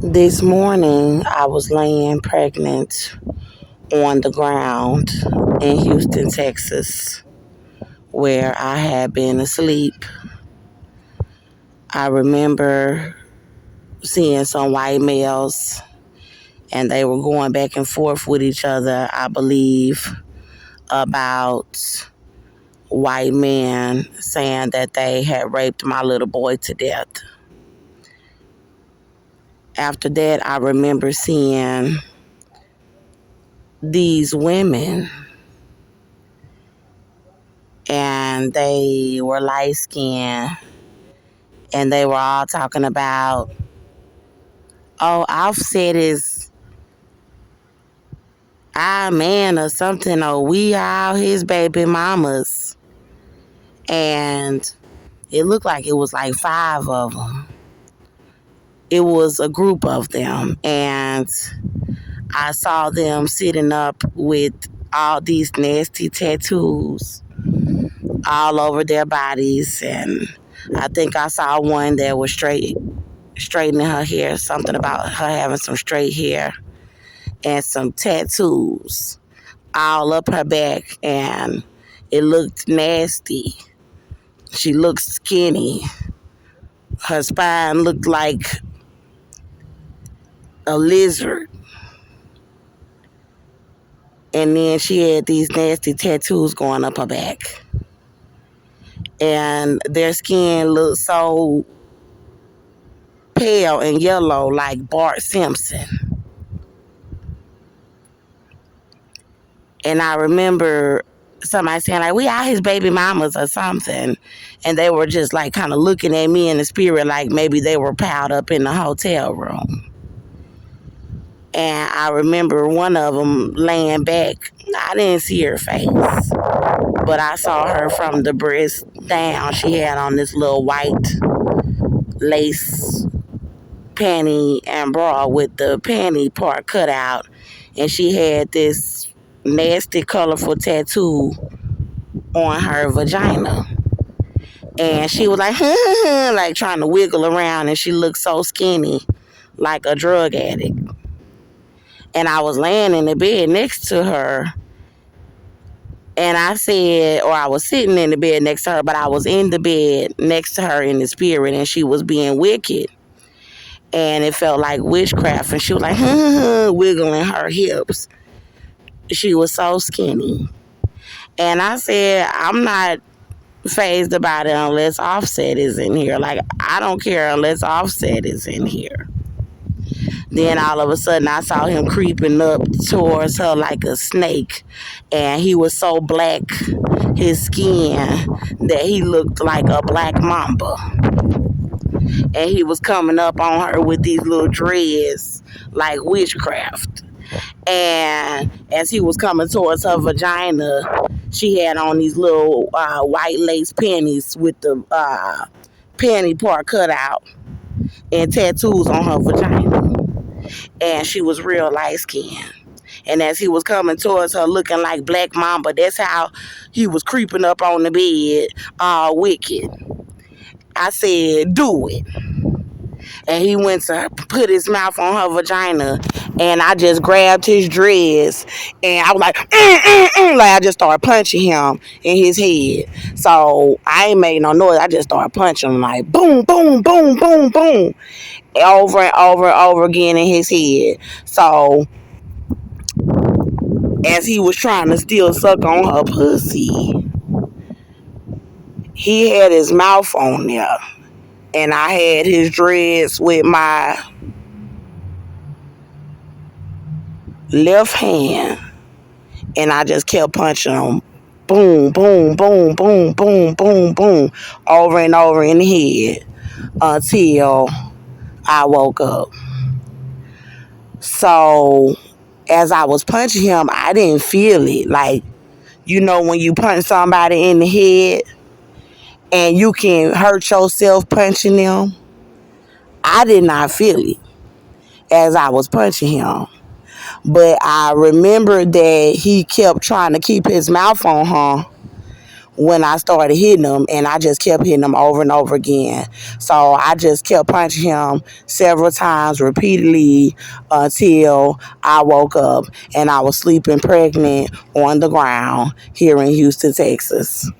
This morning, I was laying pregnant on the ground in Houston, Texas, where I had been asleep. I remember seeing some white males, and they were going back and forth with each other, I believe, about white men saying that they had raped my little boy to death. After that, I remember seeing these women, and they were light skinned, and they were all talking about, oh, Offset is our man or something, or we are his baby mamas. And it looked like it was like 5 of them. It was a group of them, and I saw them sitting up with all these nasty tattoos all over their bodies. And I think I saw one that was straightening her hair, something about her having some straight hair and some tattoos all up her back, and it looked nasty. She looked skinny. Her spine looked like a lizard. And then she had these nasty tattoos going up her back. And their skin looked so pale and yellow like Bart Simpson. And I remember somebody saying, like, we are his baby mamas or something. And they were just like kind of looking at me in the spirit like maybe they were piled up in the hotel room. And I remember one of them laying back. I didn't see her face, but I saw her from the breast down. She had on this little white lace panty and bra with the panty part cut out. And she had this nasty, colorful tattoo on her vagina. And she was like, like trying to wiggle around, and she looked so skinny, like a drug addict. And I was laying in the bed next to her, and I said, or I was sitting in the bed next to her, but I was in the bed next to her in the spirit, and she was being wicked. And it felt like witchcraft, and she was like, wiggling her hips. She was so skinny. And I said, I'm not phased about it unless Offset is in here. Like, I don't care unless Offset is in here. Then all of a sudden I saw him creeping up towards her like a snake. And he was so black, his skin, that he looked like a black mamba. And he was coming up on her with these little dreads like witchcraft. And as he was coming towards her vagina, she had on these little white lace panties with the panty part cut out and tattoos on her vagina. And she was real light skinned. And as he was coming towards her looking like Black Mamba, that's how he was creeping up on the bed, all wicked. I said, do it. And he went to put his mouth on her vagina, and I just grabbed his dreads, and I was like, like I just started punching him in his head. So I ain't made no noise. I just started punching him like boom, boom, boom, boom, boom, over and over and over again in his head. So as he was trying to still suck on her pussy, he had his mouth on there. And I had his dreads with my left hand. And I just kept punching him. Boom, boom, boom, boom, boom, boom, boom. Over and over in the head. Until I woke up. So, as I was punching him, I didn't feel it. Like, you know when you punch somebody in the head and you can hurt yourself punching them? I did not feel it as I was punching him. But I remember that he kept trying to keep his mouth on her when I started hitting him, and I just kept hitting him over and over again. So I just kept punching him several times repeatedly until I woke up and I was sleeping pregnant on the ground here in Houston, Texas.